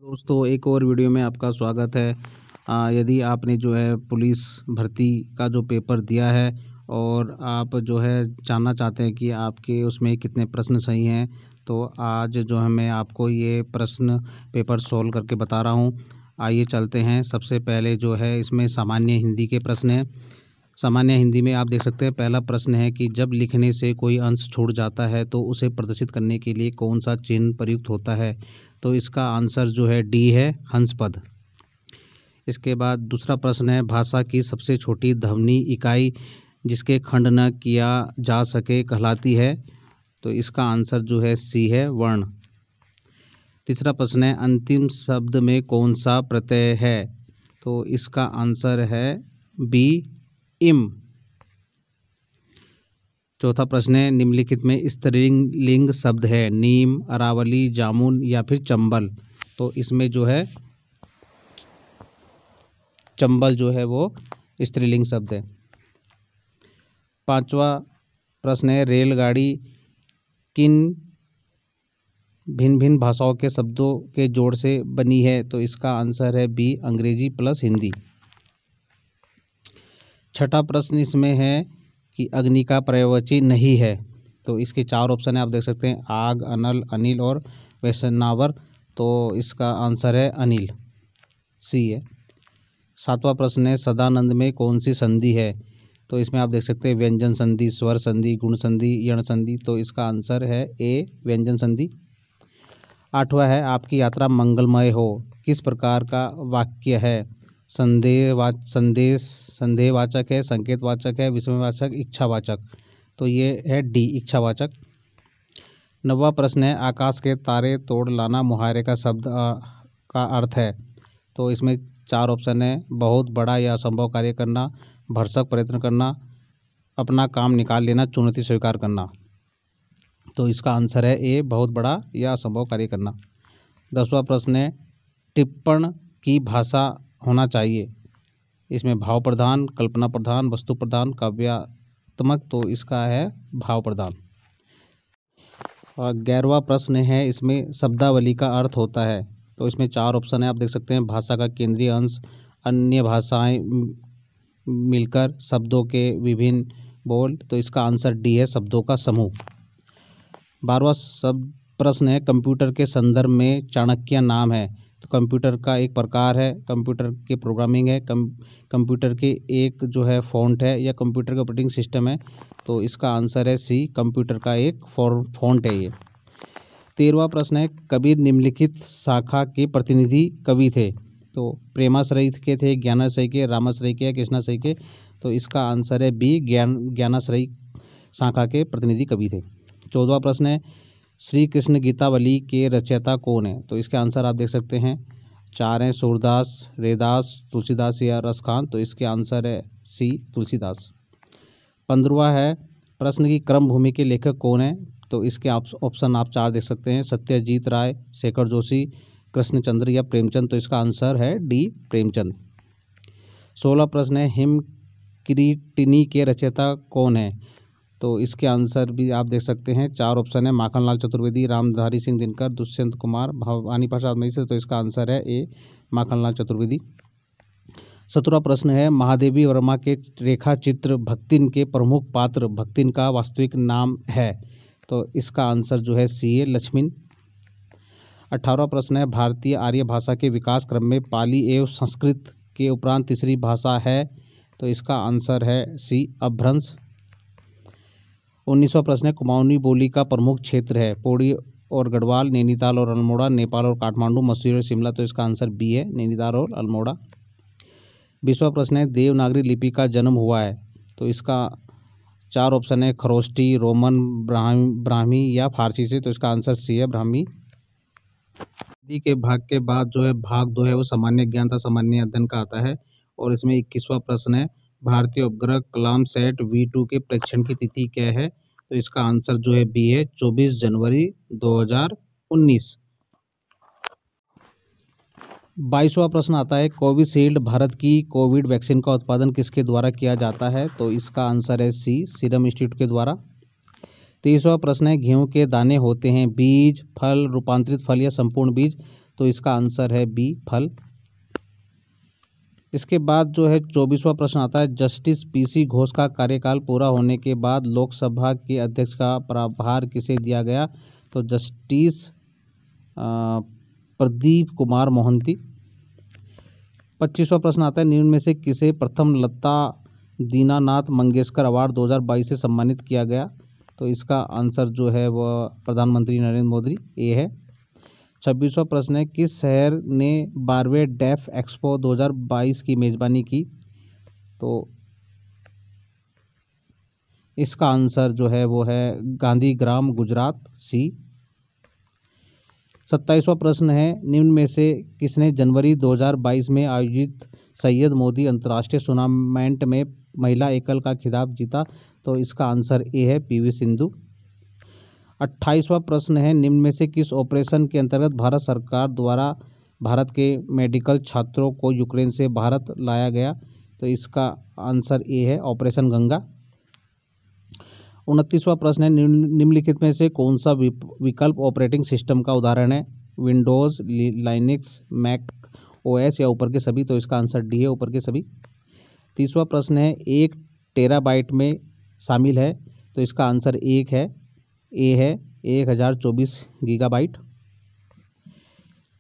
दोस्तों, एक और वीडियो में आपका स्वागत है। यदि आपने जो है पुलिस भर्ती का जो पेपर दिया है और आप जो है जानना चाहते हैं कि आपके उसमें कितने प्रश्न सही हैं, तो आज जो है मैं आपको ये प्रश्न पेपर सॉल्व करके बता रहा हूँ। आइए चलते हैं। सबसे पहले जो है इसमें सामान्य हिंदी के प्रश्न हैं। सामान्य हिंदी में आप देख सकते हैं, पहला प्रश्न है कि जब लिखने से कोई अंश छूट जाता है तो उसे प्रदर्शित करने के लिए कौन सा चिन्ह प्रयुक्त होता है। तो इसका आंसर जो है डी है, हंस पद। इसके बाद दूसरा प्रश्न है, भाषा की सबसे छोटी ध्वनि इकाई जिसके खंड न किया जा सके कहलाती है। तो इसका आंसर जो है सी है, वर्ण। तीसरा प्रश्न है, अंतिम शब्द में कौन सा प्रत्यय है। तो इसका आंसर है बी, इम। चौथा प्रश्न है, निम्नलिखित में स्त्रीलिंग शब्द है, नीम, अरावली, जामुन या फिर चंबल। तो इसमें जो है चंबल जो है वो स्त्रीलिंग शब्द है। पांचवा प्रश्न है, रेलगाड़ी किन भिन्न भिन्न भाषाओं के शब्दों के जोड़ से बनी है। तो इसका आंसर है बी, अंग्रेजी प्लस हिंदी। छठा प्रश्न इसमें है कि अग्नि का पर्यायवाची नहीं है। तो इसके चार ऑप्शन है, आप देख सकते हैं, आग, अनल, अनिल और वैष्णवर। तो इसका आंसर है अनिल, सी है। सातवां प्रश्न है, सदानंद में कौन सी संधि है। तो इसमें आप देख सकते हैं, व्यंजन संधि, स्वर संधि, गुण संधि, यण संधि। तो इसका आंसर है ए, व्यंजन संधि। आठवां है, आपकी यात्रा मंगलमय हो किस प्रकार का वाक्य है। संदेहवाचक है, संकेतवाचक है, विस्मयवाचक, इच्छावाचक। तो ये है डी, इच्छावाचक। नौवां प्रश्न है, आकाश के तारे तोड़ लाना मुहावरे का शब्द का अर्थ है। तो इसमें चार ऑप्शन है, बहुत बड़ा या असंभव कार्य करना, भरसक प्रयत्न करना, अपना काम निकाल लेना, चुनौती स्वीकार करना। तो इसका आंसर है ए, बहुत बड़ा या असंभव कार्य करना। 10वां प्रश्न है, टिप्पण की भाषा होना चाहिए। इसमें भाव प्रधान, कल्पना प्रधान, वस्तु प्रधान, काव्यात्मक। तो इसका है भाव प्रधान। और 11वां प्रश्न है, इसमें शब्दावली का अर्थ होता है। तो इसमें चार ऑप्शन है, आप देख सकते हैं, भाषा का केंद्रीय अंश, अन्य भाषाएं मिलकर, शब्दों के विभिन्न बोल। तो इसका आंसर डी है, शब्दों का समूह। 12वां शब्द प्रश्न है, कंप्यूटर के संदर्भ में चाणक्य नाम है। तो कंप्यूटर का एक प्रकार है, कंप्यूटर के प्रोग्रामिंग है, कंप्यूटर के एक जो है फॉन्ट है, या कंप्यूटर का ऑपरेटिंग सिस्टम है। तो इसका आंसर है सी, कंप्यूटर का एक फॉन्ट है ये। 13वां प्रश्न है, कबीर निम्नलिखित शाखा के प्रतिनिधि कवि थे। तो प्रेमाश्रय के थे, ज्ञानाश्रय के, रामाश्रय के या कृष्णाश्रय के। तो इसका आंसर है बी, ज्ञानाश्रय शाखा के प्रतिनिधि कवि थे। 14वां प्रश्न है, श्री कृष्ण गीतावली के रचयिता कौन है। तो इसके आंसर आप देख सकते हैं, चार हैं, सूरदास, रैदास, तुलसीदास या रसखान। तो इसके आंसर है सी, तुलसीदास। 15वां है, प्रश्न की क्रम भूमि के लेखक कौन है। तो इसके ऑप्शन आप चार देख सकते हैं, सत्यजीत राय, शेखर जोशी, कृष्णचंद्र या प्रेमचंद। तो इसका आंसर है डी, प्रेमचंद। 16वां प्रश्न है, हिमकिरीटिनी के रचयिता कौन है। तो इसके आंसर भी आप देख सकते हैं, चार ऑप्शन है, माखनलाल चतुर्वेदी, रामधारी सिंह दिनकर, दुष्यंत कुमार, भवानी प्रसाद महिषी। तो इसका आंसर है ए, माखनलाल चतुर्वेदी। 17वां प्रश्न है, महादेवी वर्मा के रेखा चित्र भक्तिन के प्रमुख पात्र भक्तिन का वास्तविक नाम है। तो इसका आंसर जो है सी है, लक्ष्मण। 18वां प्रश्न है, भारतीय आर्य भाषा के विकास क्रम में पाली एवं संस्कृत के उपरांत तीसरी भाषा है। तो इसका आंसर है सी, अपभ्रंश। 19वां प्रश्न है, कुमाऊनी बोली का प्रमुख क्षेत्र है, पौड़ी और गढ़वाल, नैनीताल और अल्मोड़ा, नेपाल और काठमांडू, मसूरी और शिमला। तो इसका आंसर बी है, नैनीताल और अल्मोड़ा। 20वां प्रश्न है, देवनागरी लिपि का जन्म हुआ है। तो इसका चार ऑप्शन है, खरोष्टी, रोमन, ब्राह्मी या फारसी से। तो इसका आंसर सी है, ब्राह्मी। हिंदी के भाग के बाद जो है भाग 2 है, वो सामान्य ज्ञान तथा सामान्य अध्ययन का आता है। और इसमें 21वां प्रश्न है, भारतीय उपग्रह कलाम सैट V2 के परीक्षण की तिथि क्या है। तो इसका आंसर जो है बी है, 24 जनवरी 2019। 22वां प्रश्न आता है, कोविशील्ड भारत की कोविड वैक्सीन का उत्पादन किसके द्वारा किया जाता है। तो इसका आंसर है सी, सीरम इंस्टीट्यूट के द्वारा। 23वां प्रश्न है, गेहूं के दाने होते हैं बीज, फल, रूपांतरित फल या संपूर्ण बीज। तो इसका आंसर है बी फल। इसके बाद जो है 24वां प्रश्न आता है, जस्टिस पीसी घोष का कार्यकाल पूरा होने के बाद लोकसभा के अध्यक्ष का प्रभार किसे दिया गया? तो जस्टिस प्रदीप कुमार मोहंती। 25वां प्रश्न आता है, निम्न में से किसे प्रथम लता दीनानाथ मंगेशकर अवार्ड 2022 से सम्मानित किया गया? तो इसका आंसर जो है वह प्रधानमंत्री नरेंद्र मोदी ए है। 26वां प्रश्न है, किस शहर ने 12वें डेफ एक्सपो 2022 की मेजबानी की? तो इसका आंसर जो है वो है गांधीग्राम, गुजरात, सी। 27वां प्रश्न है, निम्न में से किसने जनवरी 2022 में आयोजित सैयद मोदी अंतर्राष्ट्रीय टूर्नामेंट में महिला एकल का खिताब जीता? तो इसका आंसर ए है पीवी सिंधु। 28वां प्रश्न है, निम्न में से किस ऑपरेशन के अंतर्गत भारत सरकार द्वारा भारत के मेडिकल छात्रों को यूक्रेन से भारत लाया गया? तो इसका आंसर ए है ऑपरेशन गंगा। 29वां प्रश्न है, निम्नलिखित में से कौन सा विकल्प ऑपरेटिंग सिस्टम का उदाहरण है? विंडोज़, लाइनक्स, मैक ओएस या ऊपर के सभी? तो इसका आंसर डी है ऊपर के सभी। 30वां प्रश्न है, 1 टेराबाइट में शामिल है? तो इसका आंसर ए है 1024 गीगाबाइट।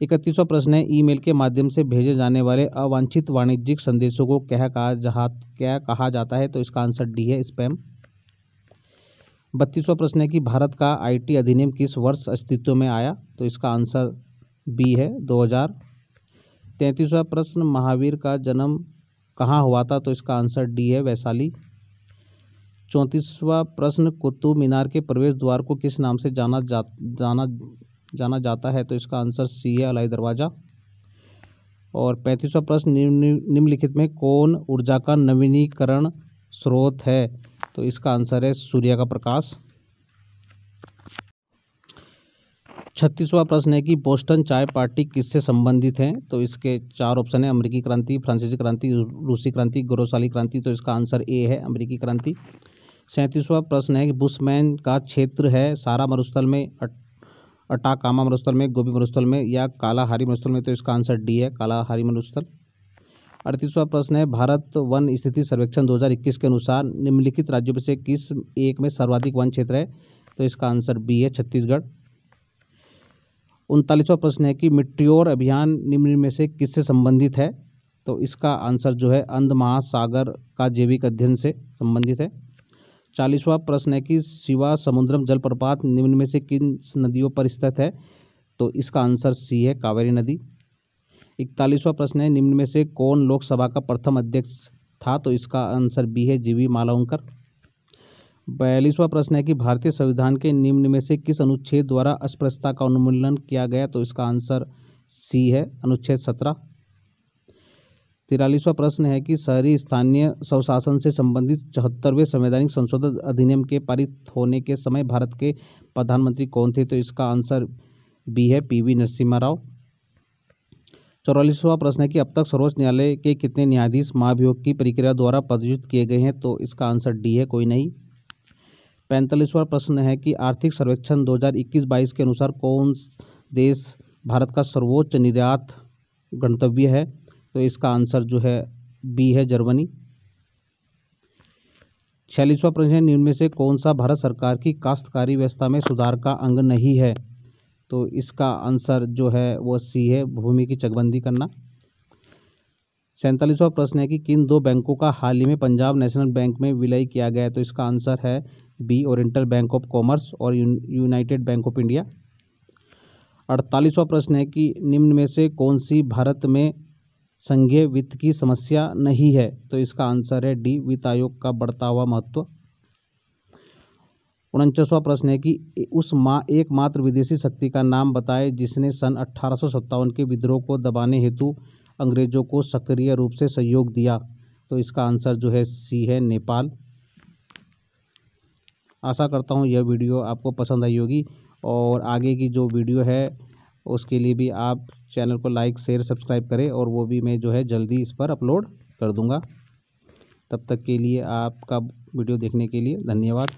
31वां प्रश्न है, ईमेल के माध्यम से भेजे जाने वाले अवांछित वाणिज्यिक संदेशों को क्या कहा जाता है? तो इसका आंसर डी है स्पैम। 32वां प्रश्न है कि भारत का आईटी अधिनियम किस वर्ष अस्तित्व में आया? तो इसका आंसर बी है 2000। 33वां प्रश्न, महावीर का जन्म कहाँ हुआ था? तो इसका आंसर डी है वैशाली। 34वां प्रश्न, कुतुब मीनार के प्रवेश द्वार को किस नाम से जाना जाता है? तो इसका आंसर सी है अलाई दरवाज़ा। और 35वां प्रश्न, निम्नलिखित में कौन ऊर्जा का नवीनीकरण स्रोत है? तो इसका आंसर है सूर्य का प्रकाश। 36वां प्रश्न है कि बोस्टन चाय पार्टी किससे संबंधित है? तो इसके 4 ऑप्शन है, अमेरिकी क्रांति, फ्रांसीसी क्रांति, रूसी क्रांति, गोरोसाली क्रांति। तो इसका आंसर ए है अमेरिकी क्रांति। 37वां प्रश्न है कि बुशमैन का क्षेत्र है सारा मरुस्थल में, अटाकामा मरुस्थल में, गोबी मरुस्थल में या कालाहारी मरुस्थल में? तो इसका आंसर डी है कालाहारी मरुस्थल। 38वां प्रश्न है, भारत वन स्थिति सर्वेक्षण 2021 के अनुसार निम्नलिखित राज्यों में से किस एक में सर्वाधिक वन क्षेत्र है? तो इसका आंसर बी है छत्तीसगढ़। 39वां प्रश्न है कि मिट्टियोर अभियान निम्न में से किससे संबंधित है? तो इसका आंसर जो है अंध महासागर का जैविक अध्ययन से संबंधित है। 40वां प्रश्न है कि शिवा समुद्रम जलप्रपात निम्न में से किन नदियों पर स्थित है? तो इसका आंसर सी है कावेरी नदी। 41वां प्रश्न है, निम्न में से कौन लोकसभा का प्रथम अध्यक्ष था? तो इसका आंसर बी है जीवी मालवंकर। 42वां प्रश्न है कि भारतीय संविधान के निम्न में से किस अनुच्छेद द्वारा अस्पृश्यता का उन्मूलन किया गया? तो इसका आंसर सी है अनुच्छेद 17। 43वां प्रश्न है कि शहरी स्थानीय स्वशासन से संबंधित 74वें संवैधानिक संशोधन अधिनियम के पारित होने के समय भारत के प्रधानमंत्री कौन थे? तो इसका आंसर बी है पीवी नरसिम्हा राव। 44वां प्रश्न है कि अब तक सर्वोच्च न्यायालय के कितने न्यायाधीश महाभियोग की प्रक्रिया द्वारा पदच्युत किए गए हैं? तो इसका आंसर डी है कोई नहीं। 45वां प्रश्न है कि आर्थिक सर्वेक्षण 2021-22 के अनुसार कौन देश भारत का सर्वोच्च निर्यात गंतव्य है? तो इसका आंसर जो है बी है जर्मनी। 46वां प्रश्न है, निम्न में से कौन सा भारत सरकार की काश्तकारी व्यवस्था में सुधार का अंग नहीं है? तो इसका आंसर जो है वो सी है भूमि की चकबंदी करना। 47वां प्रश्न है कि किन 2 बैंकों का हाल ही में पंजाब नेशनल बैंक में विलय किया गया है? तो इसका आंसर है B oriental bank of commerce और यूनाइटेड बैंक ऑफ इंडिया। 48वां प्रश्न है कि निम्न में से कौन सी भारत में संघीय वित्त की समस्या नहीं है? तो इसका आंसर है डी वित्त आयोग का बढ़ता हुआ महत्व। 49वां प्रश्न है कि एकमात्र विदेशी शक्ति का नाम बताएं जिसने सन 1857 के विद्रोह को दबाने हेतु अंग्रेजों को सक्रिय रूप से सहयोग दिया? तो इसका आंसर जो है सी है नेपाल। आशा करता हूँ यह वीडियो आपको पसंद आई होगी और आगे की जो वीडियो है उसके लिए भी आप चैनल को लाइक, शेयर, सब्सक्राइब करें और वो भी मैं जो है जल्दी इस पर अपलोड कर दूँगा। तब तक के लिए आपका वीडियो देखने के लिए धन्यवाद।